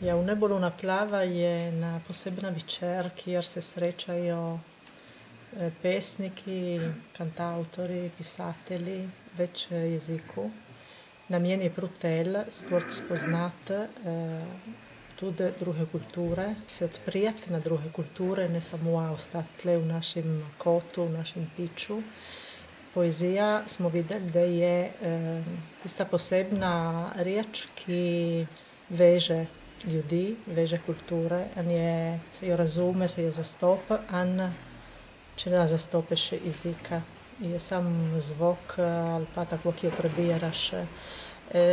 Ja, u nebu luna plava je ena posebna večer, kjer se srečajo pesniki, kantautori, pisatelji več jezikov. Namen je prutel stvoriti spoznati tudi druge kulture, se odprijeti na druge kulture, ne samo ostati tle v našem kotu, v našem piču. Poezija smo videli, da je tista posebna reč, ki veže ljudi, veže kulture, se jo razume, se jo zastopa, in če ne zastopiš jezika. Je sam zvok ali pa tako, ki jo prebiraš.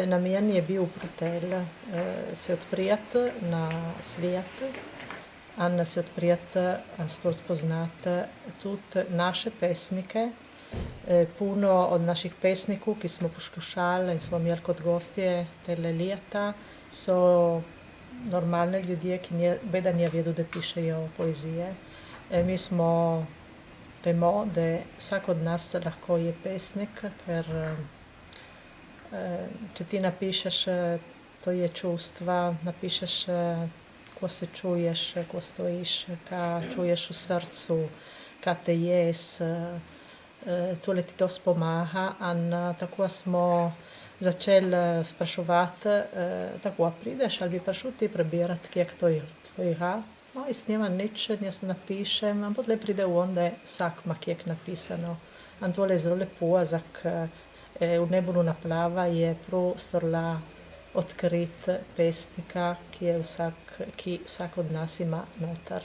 Namen je bil prutel se odprijeti na svet, in se odprijeti in spoznati tudi naše pesnike. Puno od naših pesnikov, ki smo poslušali in smo imeli kot gostje tele leta, so normalni ljudje, ki beda ne vedo, da pišejo poezije. Mi vemo, da vsak od nas lahko je pesnik, ker če ti napišeš tvoje čustva, napišeš, ko se čuješ, ko stojiš, kaj čuješ v srcu, kaj te jes, tole ti dosti pomaga, in tako smo začeli spraševati, tako, a prideš, ali bi prišel ti prebirati kak tvojega? No, jaz nemam nič, jaz napišem, in potlej pride on, da vsak ima kak napisano. In tole je zelo lepo, v nebu luna plava je prostor odkriti pesnika, ki vsak od nas ima noter.